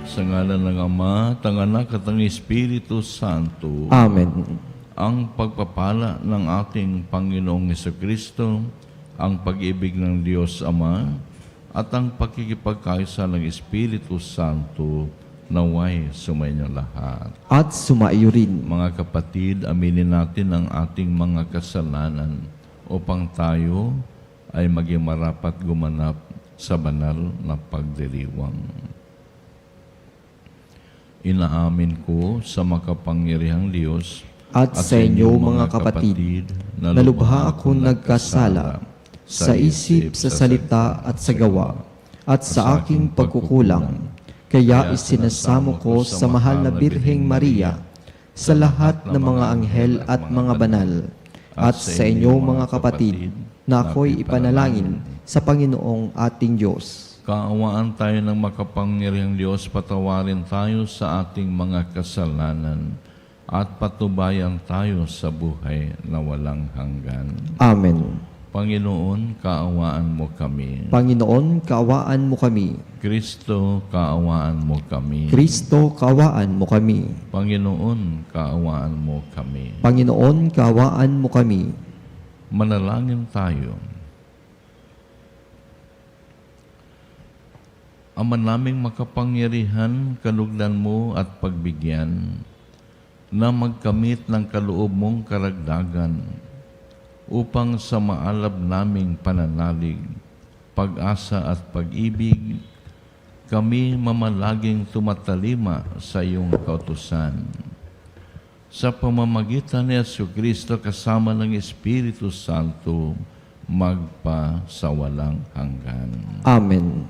Sa ngalan ng Ama, at ng Anak at ng Espiritu Santo. Amen. Ang pagpapala ng ating Panginoong Hesukristo, ang pag-ibig ng Diyos Ama, at ang pakikipagkaisa ng Espiritu Santo, naway sumainyo lahat. At sumaiyo rin. Mga kapatid, aminin natin ang ating mga kasalanan upang tayo ay maging marapat gumanap sa banal na pagdiriwang. Inaamin ko sa makapangyarihang Diyos At sa inyo mga kapatid, na lubha akong nagkasala sa isip, sa salita at sa gawa, at sa aking pagkukulang. Kaya isinasamo ko sa mahal na Birheng Maria, sa lahat ng mga anghel at mga banal, at sa inyo mga kapatid, na ako'y ipanalangin sa Panginoong ating Diyos. Kaawaan tayo ng makapangyarihang Diyos, patawarin tayo sa ating mga kasalanan at patubayan tayo sa buhay na walang hanggan. Amen. Panginoon, kaawaan mo kami. Panginoon, kaawaan mo kami. Kristo, kaawaan mo kami. Kristo, kaawaan mo kami. Panginoon, kaawaan mo kami. Panginoon, kaawaan mo kami. Manalangin tayo. Ama naming makapangyarihan, kalugdan mo at pagbigyan na magkamit ng kaloob mong karagdagan upang sa maalab naming pananalig, pag-asa at pag-ibig, kami mamalaging tumatalima sa iyong kautusan. Sa pamamagitan ni Jesucristo kasama ng Espiritu Santo, magpa sa walang hanggan. Amen.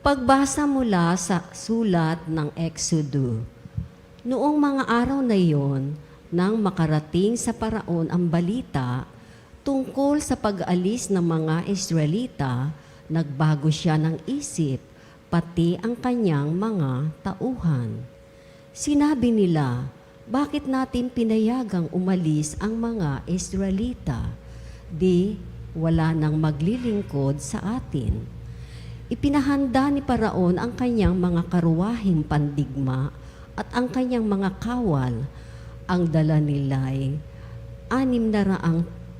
Pagbasa mula sa sulat ng Exodo. Noong mga araw na iyon, nang makarating sa Paraon ang balita tungkol sa pag-alis ng mga Israelita, nagbago siya ng isip, pati ang kanyang mga tauhan. Sinabi nila, bakit natin pinayagang umalis ang mga Israelita? Di, wala nang maglilingkod sa atin. Ipinahanda ni Paraon ang kanyang mga karuwahing pandigma at ang kanyang mga kawal. Ang dala nila'y 600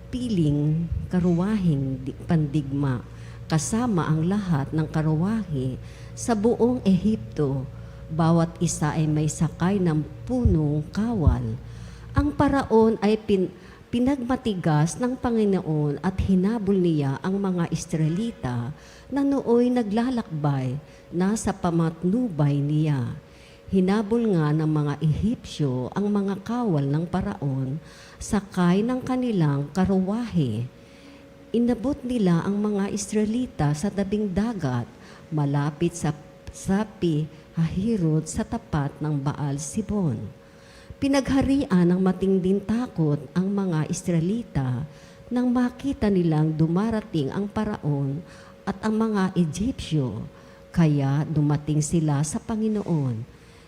piling karuwahing pandigma, kasama ang lahat ng karuwahe sa buong Ehipto. Bawat isa ay may sakay ng punong kawal. Ang Paraon ay pinagmatigas ng Panginoon at hinabol niya ang mga Israelita na nooy naglalakbay na sa pamatnubay niya. Hinabol nga ng mga Ehipsyo ang mga kawal ng Paraon, sakay ng kanilang karuwahe. Inabot nila ang mga Israelita sa tabing dagat, malapit sa Pi-hahirot sa tapat ng Baal-Sibon. Pinagharian ng matinding takot ang mga Israelita nang makita nilang dumarating ang Paraon at ang mga Egyptyo, kaya dumating sila sa Panginoon.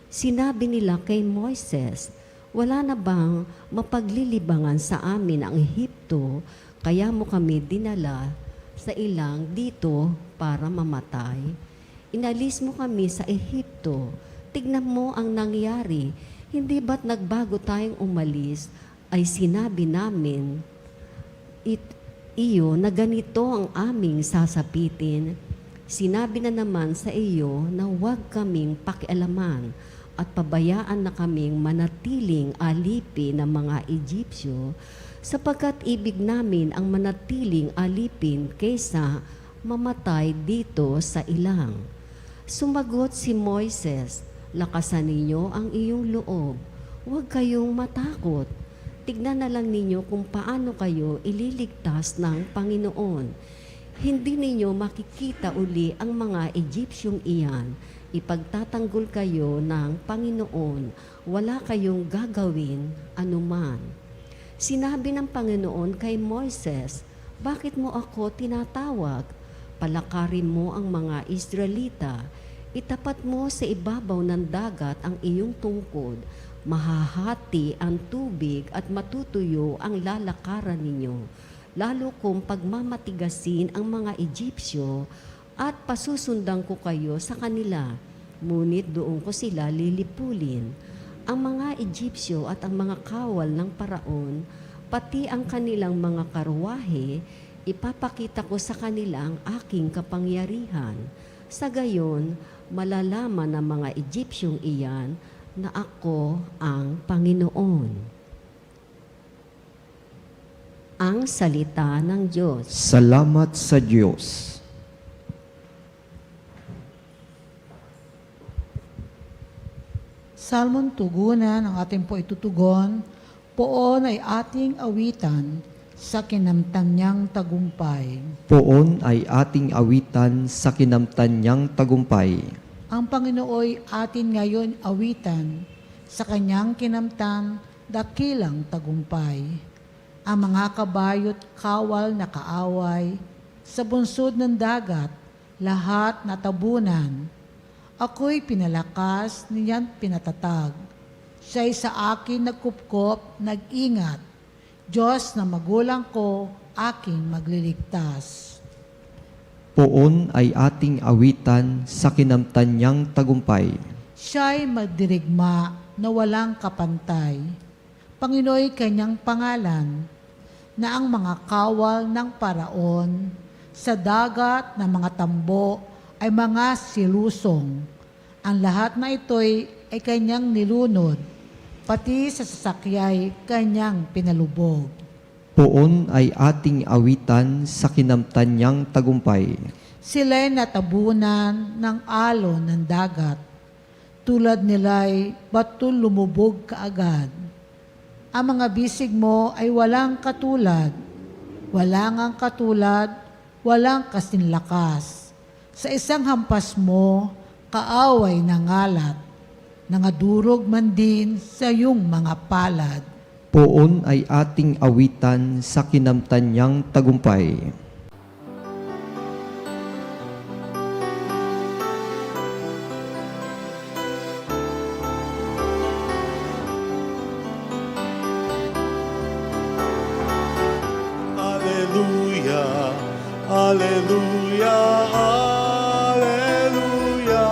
Sinabi nila kay Moises, wala na bang mapaglilibangan sa amin ang Ehipto, kaya mo kami dinala sa ilang dito para mamatay? Inalis mo kami sa Ehipto, tignan mo ang nangyari, hindi ba't nagbago tayong umalis, ay sinabi namin, iyo na ganito ang aming sasapitin. Sinabi na naman sa iyo na huwag kaming pakialaman at pabayaan na kaming manatiling alipin ng mga Egyptyo, sapagkat ibig namin ang manatiling alipin kaysa mamatay dito sa ilang. Sumagot si Moises, lakasan ninyo ang iyong loob, huwag kayong matakot. Tignan na lang ninyo kung paano kayo ililigtas ng Panginoon. Hindi ninyo makikita uli ang mga Egyptyong iyan. Ipagtatanggol kayo ng Panginoon. Wala kayong gagawin anuman. Sinabi ng Panginoon kay Moises, bakit mo ako tinatawag? Palakarin mo ang mga Israelita. Itapat mo sa ibabaw ng dagat ang iyong tungkod, mahahati ang tubig at matutuyo ang lalakaran ninyo, lalo kung pagmamatigasin ang mga Egyptyo at pasusundan ko kayo sa kanila, ngunit doon ko sila lilipulin. Ang mga Egyptyo at ang mga kawal ng paraon, pati ang kanilang mga karwahe, ipapakita ko sa kanila ang aking kapangyarihan. Sa gayon, malalaman ng mga Egyptyong iyan na ako ang Panginoon. Ang salita ng Diyos. Salamat sa Diyos. Salmon tugunan ang ating po itutugon, poon ay ating awitan sa kinamtan niyang tagumpay. Poon ay ating awitan sa kinamtan niyang tagumpay. Ang Panginooy atin ngayon awitan sa kanyang kinamtan dakilang tagumpay. Ang mga kabayo't kawal na kaaway, sa bunsod ng dagat, lahat natabunan. Ako'y pinalakas, niyan pinatatag. Siya'y sa akin nagkupkop, nag-ingat. Diyos na magulang ko, aking magliligtas. Poon ay ating awitan sa kinamtan niyang tagumpay. Siya'y magdirigma na walang kapantay. Panginooy kanyang pangalan, na ang mga kawal ng paraon, sa dagat ng mga tambo ay mga silusong. Ang lahat na ito'y ay kanyang nilunod, pati sa sasakyay kanyang pinalubog. Poon ay ating awitan sa kinamtan niyang tagumpay. Sila'y natabunan ng alon ng dagat, tulad nila'y batul lumubog kaagad. Ang mga bisig mo ay walang katulad, walang ang katulad, walang kasinlakas. Sa isang hampas mo, kaaway na ngalat, nangadurog man din sa iyong mga palad. Poon ay ating awitan sa kinamtan niyang tagumpay. Hallelujah, hallelujah, hallelujah,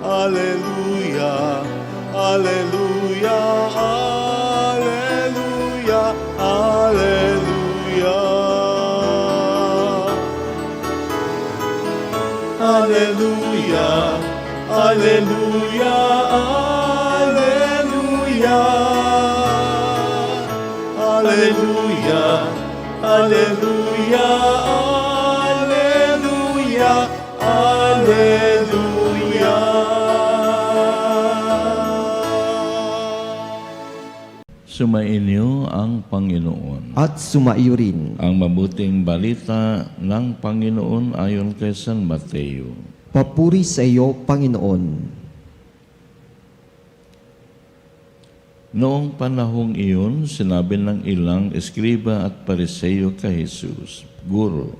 hallelujah, hallelujah, hallelujah, hallelujah. Hallelujah, hallelujah, hallelujah. Hallelujah, hallelujah, hallelujah, hallelujah. Sumainyo ang Panginoon. At sumaiyo rin. Ang mabuting balita ng Panginoon ayon kay San Mateo. Papuri sa iyo, Panginoon. Noong panahong iyon, sinabi ng ilang eskriba at pariseyo kay Jesus, Guro,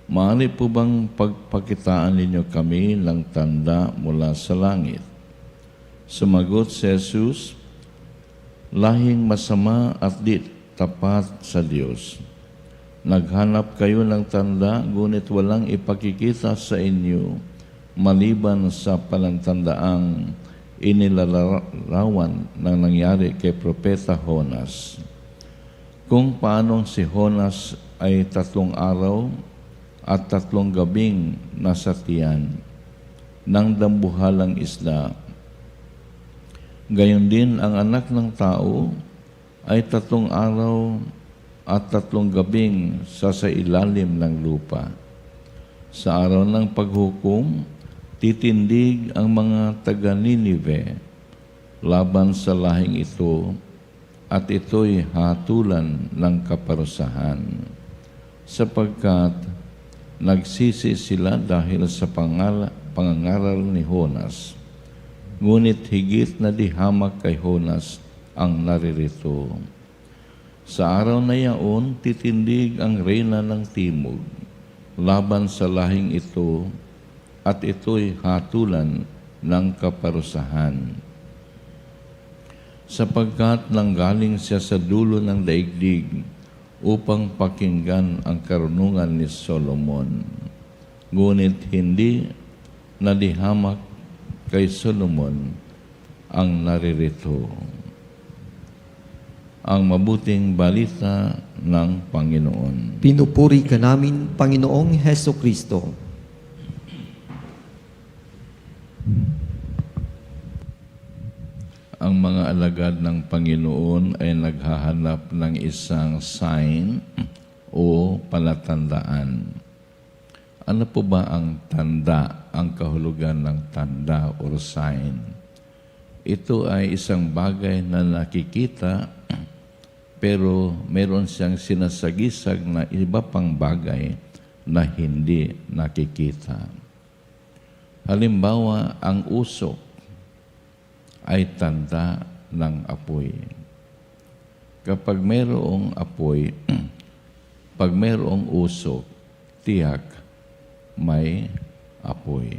maaari po bang pagpakitaan ninyo kami ng tanda mula sa langit? Sumagot si Jesus, lahing masama at di tapat sa Diyos. Naghanap kayo ng tanda, ngunit walang ipakikita sa inyo, maliban sa palantandaang inilalarawan ng nangyari kay Propeta Jonas. Kung paanong si Jonas ay 3 araw at 3 gabing nasa tiyan ng dambuhalang isla, gayon din ang anak ng tao ay 3 araw at 3 gabing sa ilalim ng lupa. Sa araw ng paghukom, titindig ang mga taga-Ninive laban sa lahing ito at ito'y hatulan ng kaparusahan, sapagkat nagsisi sila dahil sa pangangaral ni Jonas. Ngunit higit na dihamak kay Jonas ang naririto. Sa araw na yaon, titindig ang reyna ng timog laban sa lahing ito at ito'y hatulan ng kaparusahan. Sapagkat nanggaling siya sa dulo ng daigdig upang pakinggan ang karunungan ni Solomon. Ngunit hindi nalihamak kay Solomon ang naririto. Ang mabuting balita ng Panginoon. Pinupuri ka namin, Panginoong Heso Kristo. Ang mga alagad ng Panginoon ay naghahanap ng isang sign o palatandaan. Ano po ba ang tanda, ang kahulugan ng tanda or sign? Ito ay isang bagay na nakikita pero meron siyang sinasagisag na iba pang bagay na hindi nakikita. Halimbawa, ang usok ay tanda ng apoy. Kapag mayroong apoy, pag mayroong usok, tiyak may apoy.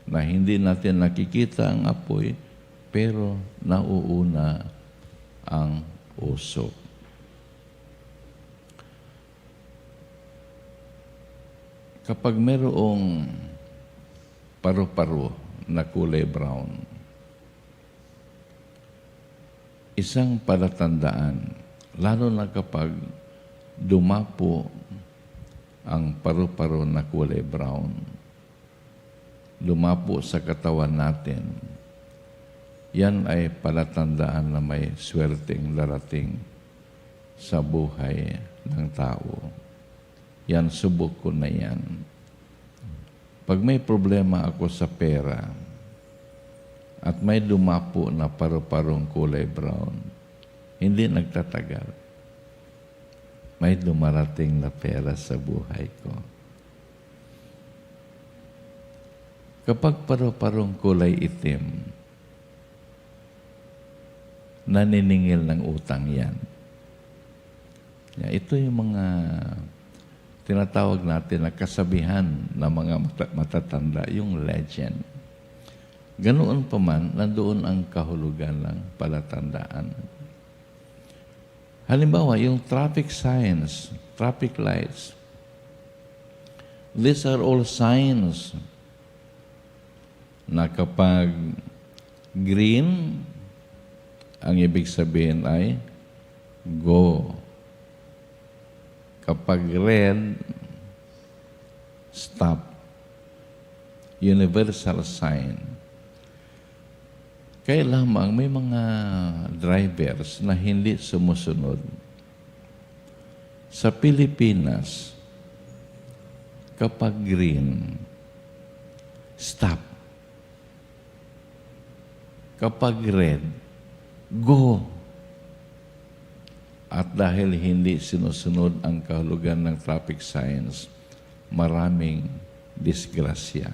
Na hindi natin nakikita ang apoy, pero nauuna ang usok. Kapag mayroong paru-paro na kulay brown, isang palatandaan, lalo na kapag dumapo ang paru-paro na kulay brown, dumapo sa katawan natin, yan ay palatandaan na may swerteng darating sa buhay ng tao. Yan, subok ko na yan. Pag may problema ako sa pera, at may dumapo na paru-parong kulay brown, hindi nagtatagal. May dumarating na pera sa buhay ko. Kapag paru-parong kulay itim, naniningil ng utang yan. Ito yung mga tinatawag natin na kasabihan ng mga matatanda, yung legend. Ganoon pa man, nandoon ang kahulugan ng palatandaan. Halimbawa, yung traffic signs, traffic lights, these are all signs na kapag green, ang ibig sabihin ay go. Kapag red, stop. Universal sign. Kaya lamang may mga drivers na hindi sumusunod. Sa Pilipinas, kapag green, stop. Kapag red, go. At dahil hindi sinusunod ang kahulugan ng traffic signs, maraming disgrasya.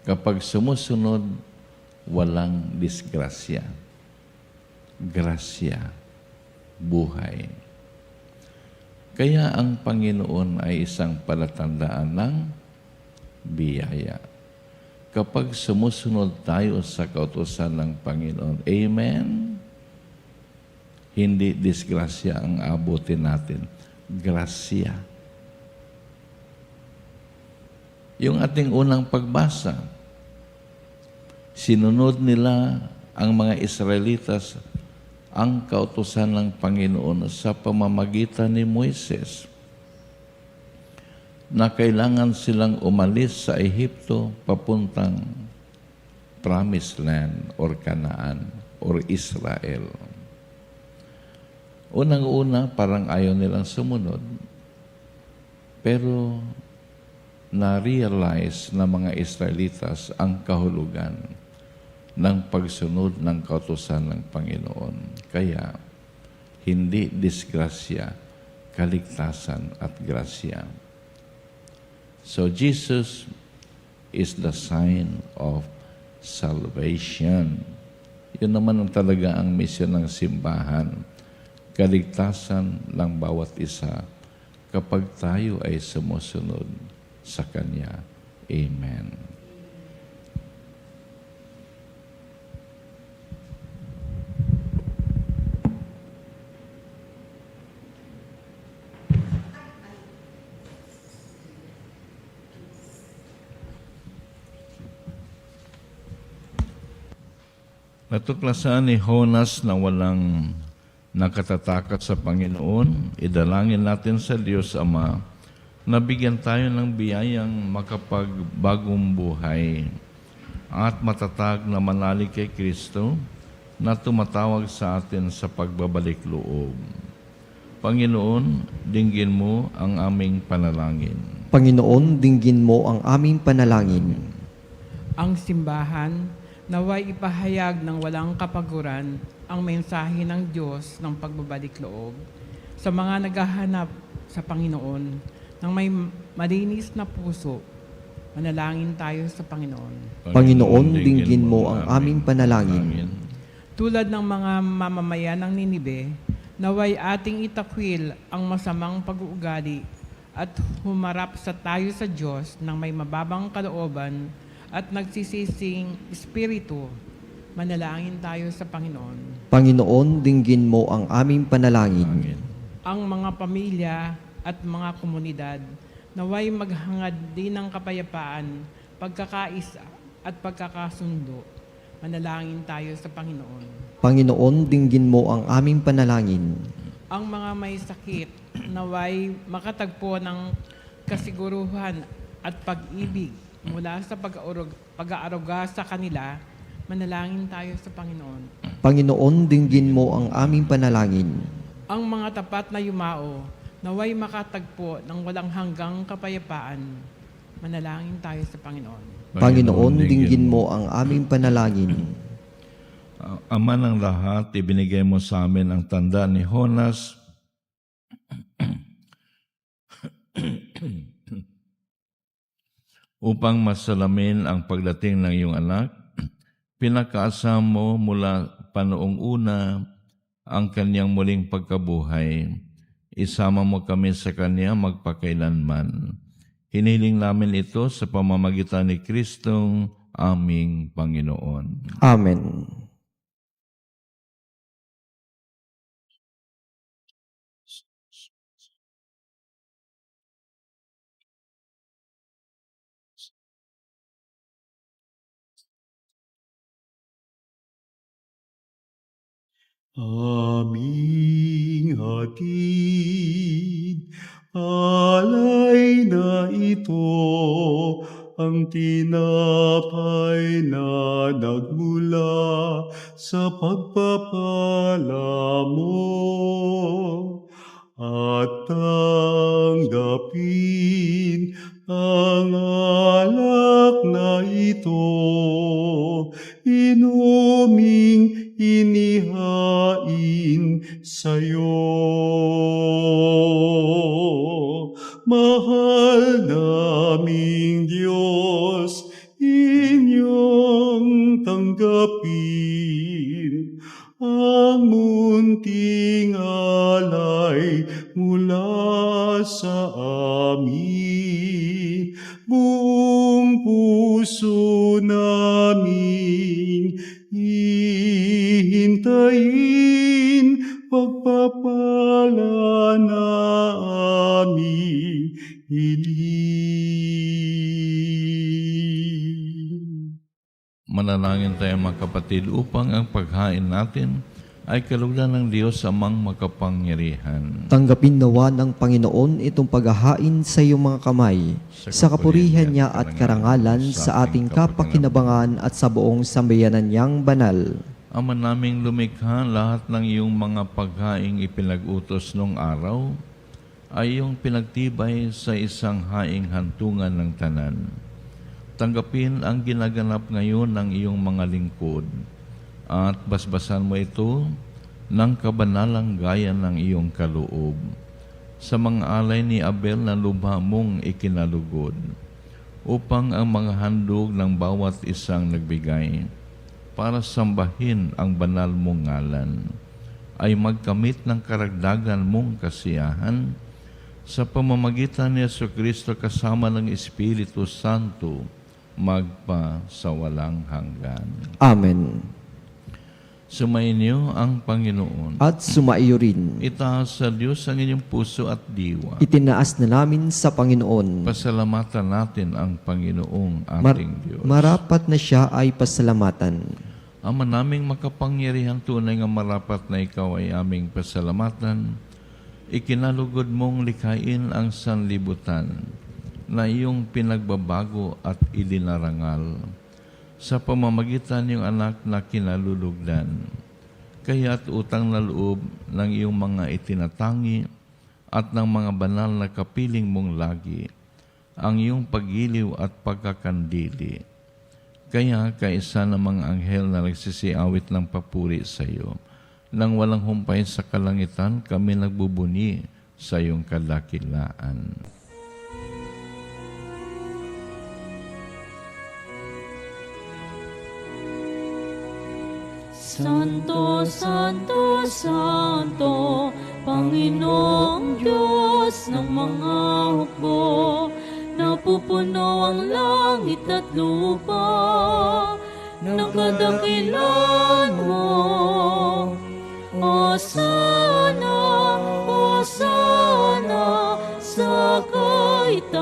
Kapag sumusunod, walang disgrasya. Grasya, buhay. Kaya ang Panginoon ay isang palatandaan ng biyaya. Kapag sumusunod tayo sa kautusan ng Panginoon, amen? Hindi disgrasya ang abutin natin. Grasya. Yung ating unang pagbasa, sinunod nila ang mga Israelitas ang kautusan ng Panginoon sa pamamagitan ni Moises na kailangan silang umalis sa Ehipto papuntang Promised Land or Canaan or Israel. Unang-una, parang ayaw nilang sumunod. Pero na-realize na mga Israelitas ang kahulugan ng pagsunod ng kautusan ng Panginoon. Kaya, hindi disgrasya, kaligtasan at grasya. So, Jesus is the sign of salvation. Yun naman ang talaga ang misyon ng simbahan. Kaligtasan ng bawat isa, kapag tayo ay sumusunod sa Kanya. Amen. Natuklasan ni Jonas na walang nakatatakat sa Panginoon. Idalangin natin sa Diyos Ama na bigyan tayo ng biyayang makapagbagong buhay at matatag na manalig kay Kristo na tumatawag sa atin sa pagbabalik loob. Panginoon, dinggin mo ang aming panalangin. Panginoon, dinggin mo ang aming panalangin. Ang simbahan naway ipahayag ng walang kapaguran ang mensahe ng Diyos ng pagbabalik loob sa mga naghahanap sa Panginoon ng may malinis na puso. Manalangin tayo sa Panginoon. Panginoon, dinggin mo ang aming panalangin. Tulad ng mga mamamayan ng Ninibe, naway ating itakwil ang masamang pag-uugali at humarap sa tayo sa Diyos ng may mababang kalooban at nagsisising espiritu. Manalangin tayo sa Panginoon. Panginoon, dinggin mo ang aming panalangin. Ang mga pamilya at mga komunidad naway maghangad din ng kapayapaan, pagkakaisa at pagkakasundo. Manalangin tayo sa Panginoon. Panginoon, dinggin mo ang aming panalangin. Ang mga may sakit naway makatagpo ng kasiguruhan at pag-ibig mula sa pag-aaruga sa kanila. Manalangin tayo sa Panginoon. Panginoon, dinggin mo ang aming panalangin. Ang mga tapat na yumao naway makatagpo ng walang hanggang kapayapaan. Manalangin tayo sa Panginoon. Panginoon, dinggin mo ang aming panalangin. Ama ng lahat, ibinigay mo sa amin ang tanda ni Jonas upang masalamin ang pagdating ng iyong anak. Pinakaasam mo mula panoong una ang kanyang muling pagkabuhay. Isama mo kami sa kanya magpakailanman. Hiniling namin ito sa pamamagitan ni Kristong aming Panginoon. Amen. Aming hatid, alay na ito, ang tinapay na nagmula sa pagpapala mo. At tanggapin ang alak na ito, inuming inihain sa'yo. Mahal naming Diyos, inyong tanggapin ang munting alay mula sa amin. Buong puso namin hihintayin pagpapala na aming hiling. Manalangin tayo mga kapatid upang ang paghain natin ay kalugdan ng Diyos amang makapangyarihan. Tanggapin nawa ng Panginoon itong paghahain sa iyong mga kamay, sa kapurihan niya at karangalan sa ating kapakinabangan at sa buong sambayanan niyang banal. Ama naming lumikha, lahat ng iyong mga paghaing ipinag-utos nung araw ay iyong pinagtibay sa isang haing hantungan ng tanan. Tanggapin ang ginaganap ngayon ng iyong mga lingkod at basbasan mo ito ng kabanalang gaya ng iyong kaloob. Sa mga alay ni Abel na lubha mong ikinalugod, upang ang mga handog ng bawat isang nagbigay para sambahin ang banal mong ngalan ay magkamit ng karagdagan mong kasiyahan sa pamamagitan ni Jesucristo kasama ng Espiritu Santo, magpa sa walang hanggan. Amen. Sumainyo ang Panginoon. At sumaiyo rin. Itaas sa Diyos ang inyong puso at diwa. Itinaas na namin sa Panginoon. Pasalamatan natin ang Panginoong Mar- ating Diyos. marapat na siya ay pasalamatan. Ama naming makapangyarihan, tunay nga marapat na ikaw ay aming pasalamatan. Ikinalugod mong likhain ang sanlibutan na iyong pinagbabago at ilinarangal sa pamamagitan ng anak na kinalulugdan. Kaya't utang na loob ng iyong mga itinatangi at ng mga banal na kapiling mong lagi ang iyong pagiliw at pagkakandili. Kaya kaisa ng mga anghel na nagsisiawit ng papuri sa iyo, nang walang humpay sa kalangitan, kami nagbubuni sa iyong kadakilaan. Santo, Santo, Santo, Panginoong Diyos ng mga hukbo, napupuno ang langit at lupa ng kadakilan mo. Hosana, Hosana sa kaitaasan,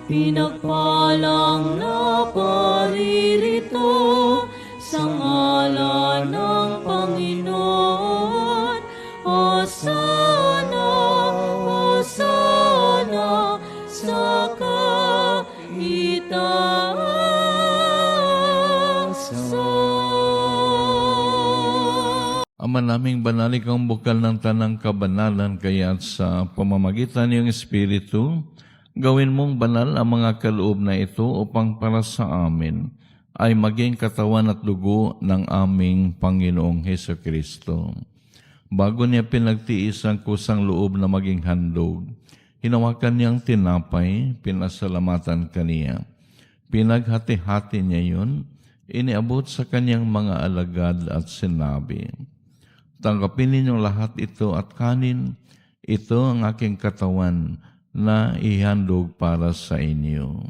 pinagpalang na paririto sa ngalan ng Panginoon. Hosana, Hosana sa kaitaasan. Ama naming banal, ikaw ang bukal ng tanang kabanalan, kaya sa pamamagitan ng iyong Espiritu, gawin mong banal ang mga kaloob na ito upang para sa amin ay maging katawan at dugo ng aming Panginoong Hesukristo. Bago niya pinagtiis ang kusang loob na maging handog, hinawakan niyang tinapay, pinasalamatan kaniya. Pinaghati-hati niya yun, iniabot sa kanyang mga alagad at sinabi, "Tanggapin ninyong lahat ito at kanin, ito ang aking katawan na ihandog para sa inyo."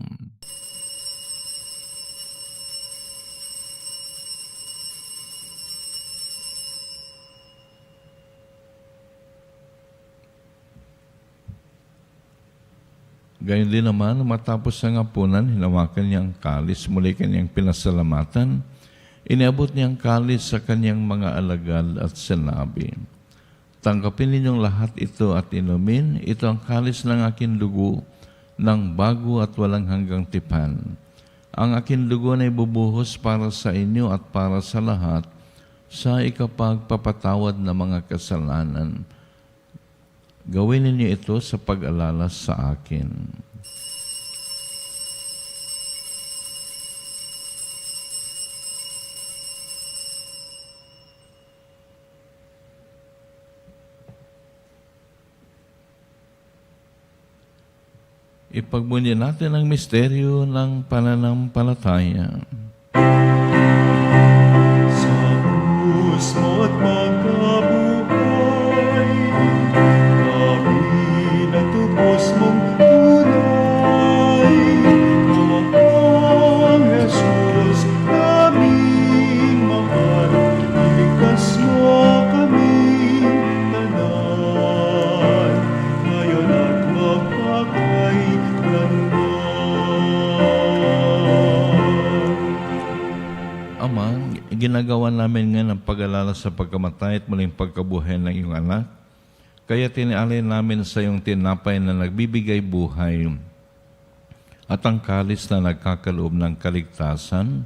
Gayon din naman, matapos ang hapunan, hinawakan niya ang kalis, muli kanyang pinasalamatan, iniabot niya ang kalis sa kanyang mga alagad at sinabi, "Tanggapin ninyong lahat ito at inumin, ito ang kalis ng aking dugo, ng bago at walang hanggang tipan. Ang aking dugo na ibubuhos para sa inyo at para sa lahat, sa ikapagpapatawad ng mga kasalanan. Gawin ninyo ito sa pag-alala sa akin." Ipagbunyi natin ang misteryo ng pananampalataya. Sa krus mo't magkabuhay, kami natubos mong tunay. Ang Jesus naming mahal, iligtas mo kaming tanan, ngayon at magpakailanman. Ama, ginagawa namin ngayon ang pag-alala sa pagkamatay at muling pagkabuhay ng iyong anak. Kaya tinialay namin sa iyong tinapay na nagbibigay buhay at ang kalis na nagkakaloob ng kaligtasan.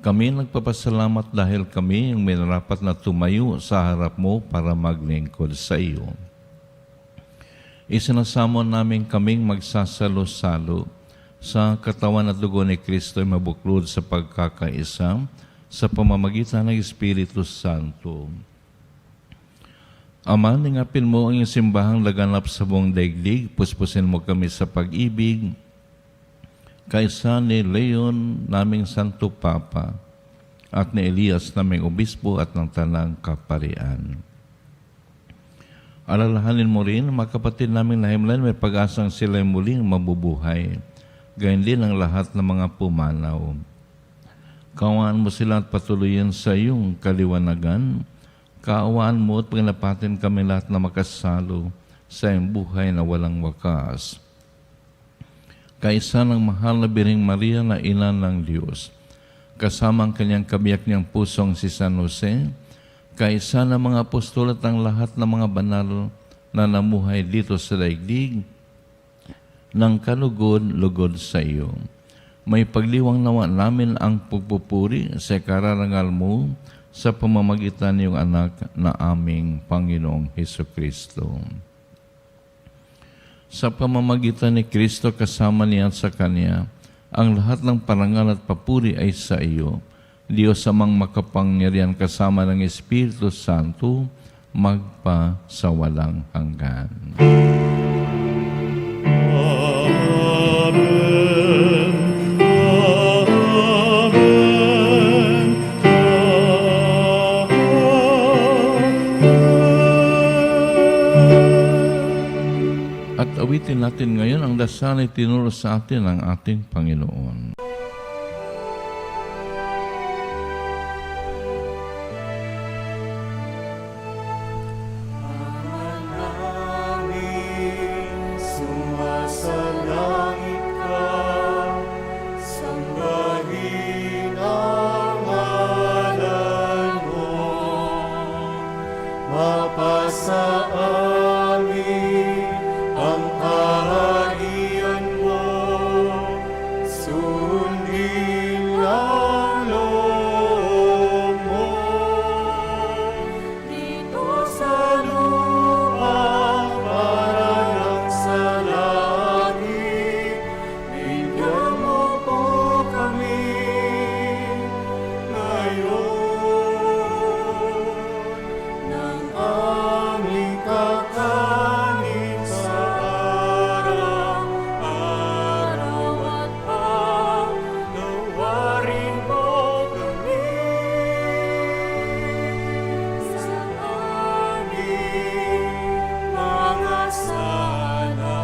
Kami nagpapasalamat dahil kami yung minarapat na tumayo sa harap mo para maglingkod sa iyo. Isinasamon namin kaming magsasalo-salo sa katawan at dugo ni Kristo ay mabuklod sa pagkakaisa sa pamamagitan ng Espiritu Santo. Ama, ningapin mo ang iyong simbahang laganap sa buong daigdig, puspusin mo kami sa pag-ibig, kaisa ni Leon naming Santo Papa, at ni Elias naming Obispo at ng Tanang Kaparian. Alalahanin mo rin, mga kapatid naming nahimlan, may pag-asang sila'y muling mabubuhay. Gayun din ang lahat ng mga pumanaw. Kaawaan mo sila at patuloyin sa iyong kaliwanagan. Kaawaan mo at pagnapatin kami lahat na makasalo sa iyong buhay na walang wakas. Kaisa ng mahal na Birheng Maria na ina ng Diyos, kasama ang kanyang kabiyak niyang pusong si San Jose, kaisa ng mga apostol at ang lahat ng mga banal na namuhay dito sa daigdig, ng kalugod-lugod sa iyo. May pagliwang nawa namin ang pagpupuri sa kararangal mo sa pamamagitan ng iyong anak na aming Panginoong Hesukristo. Sa pamamagitan ni Kristo kasama niya at sa Kanya, ang lahat ng parangal at papuri ay sa iyo, Diyos amang makapangyarihan kasama ng Espiritu Santo, magpa sa walang hanggan. At awitin natin ngayon ang dasal na tinuro sa atin ng ating Panginoon. Sumasalangit ka, sambahin ang ngalan mo, mapasa amin ang kaharian mo, sundin ang loob mo. Dito sa lupa, parang sa langit, bigyan mo po kami ngayon ng aming kakanin sa araw-araw at paglawarin mo kami sa aming mga sala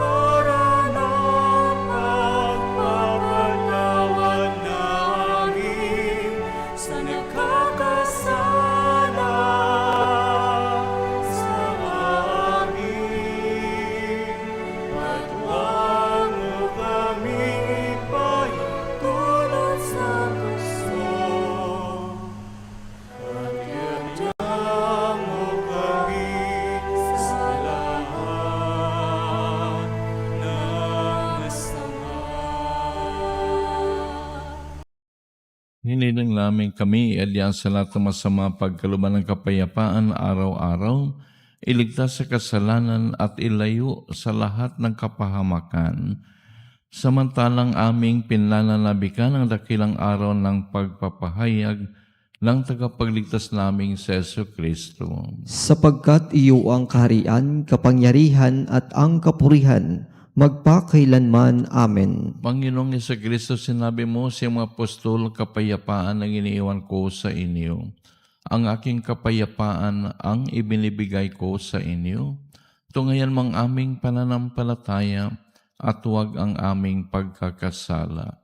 para na pagpapatawad namin sa nakakasala sa amin. At huwag mo kaming ipahintulot sa gusto, at yadya mo kami sa lahat ng masama. Hiniling namin kami iadyan sa lahat ng masama pagkaluban ng kapayapaan araw-araw, iligtas sa kasalanan at ilayo sa lahat ng kapahamakan. Samantalang aming pinananabikan ang dakilang araw ng pagpapahayag ng tagapagligtas naming sa Jesucristo. Sapagkat iyo ang kaharian, kapangyarihan at ang kapurihan, magpakailanman. Amen. Panginoong Jesucristo, sinabi mo sa mga apostol, kapayapaan ang iniiwan ko sa inyo. Ang aking kapayapaan ang ibinibigay ko sa inyo. Tungayan mang aming pananampalataya at huwag ang aming pagkakasala.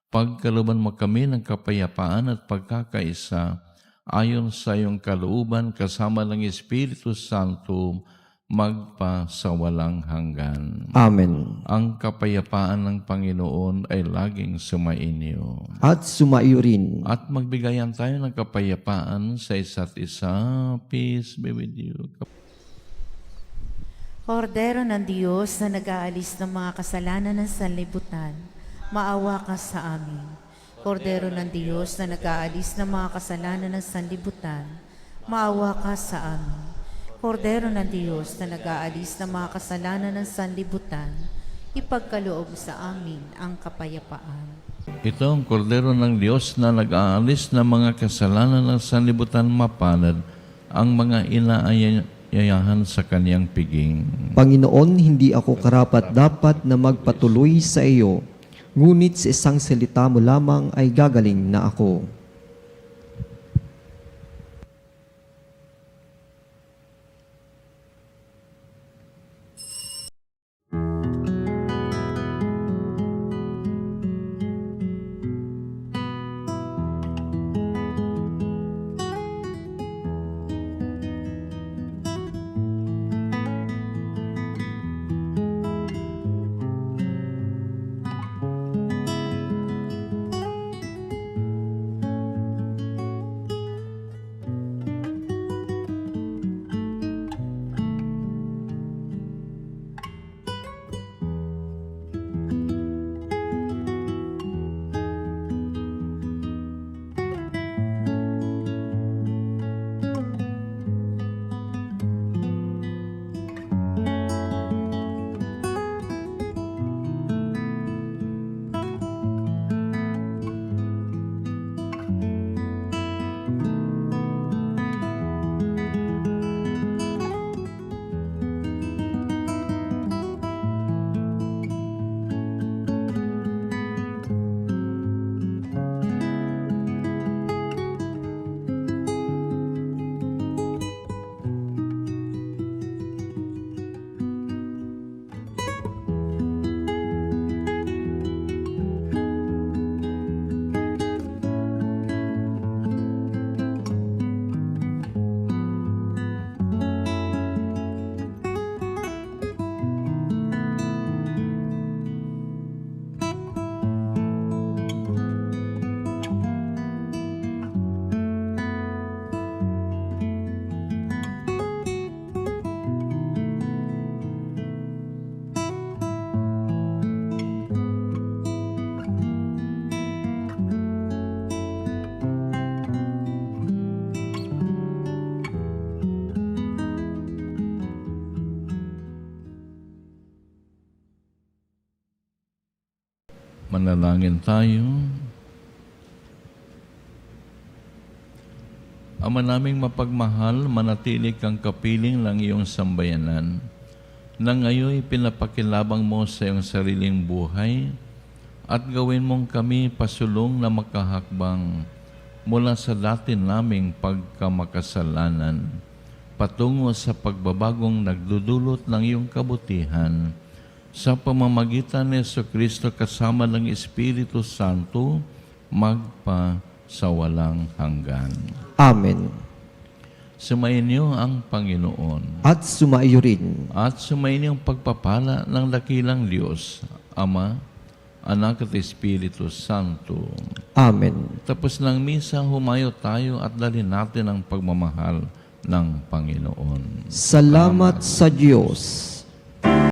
Pagkaluban mo kami ng kapayapaan at pagkakaisa, ayon sa iyong kalooban kasama ng Espiritu Santo, magpa sa walang hanggan. Amen. Ang kapayapaan ng Panginoon ay laging sumainyo. At sumaiyo rin. At magbigayan tayo ng kapayapaan sa isa't isa. Peace be with you. Kordero ng Diyos na nag-aalis ng mga kasalanan ng sanlibutan, maawa ka sa amin. Kordero ng Diyos na nag-aalis ng mga kasalanan ng sanlibutan, maawa ka sa amin. Kordero ng Diyos na nag-aalis ng mga kasalanan ng sanlibutan, ipagkaloob sa amin ang kapayapaan. Ito ang kordero ng Diyos na nag-aalis ng mga kasalanan ng sanlibutan, mapalad ang mga inaayayahan sa kaniyang piging. Panginoon, hindi ako karapat-dapat na magpatuloy sa iyo, ngunit sa isang salita mo lamang ay gagaling na ako. Manalangin tayo. Ama naming mapagmahal, manatili kang kapiling ng iyong sambayanan, na ngayon pinapakilabang mo sa iyong sariling buhay at gawin mong kami pasulong na makahakbang mula sa dati naming pagkamakasalanan patungo sa pagbabagong nagdudulot ng iyong kabutihan sa pamamagitan ni Jesucristo kasama ng Espiritu Santo magpa sa walang hanggan. Amen. Sumayin niyo ang Panginoon At sumaiyo rin at sumayin niyong pagpapala ng dakilang Diyos, Ama, Anak at Espiritu Santo. Amen. Tapos ng misa, humayo tayo at dalhin natin ang pagmamahal ng Panginoon. Salamat sa Diyos.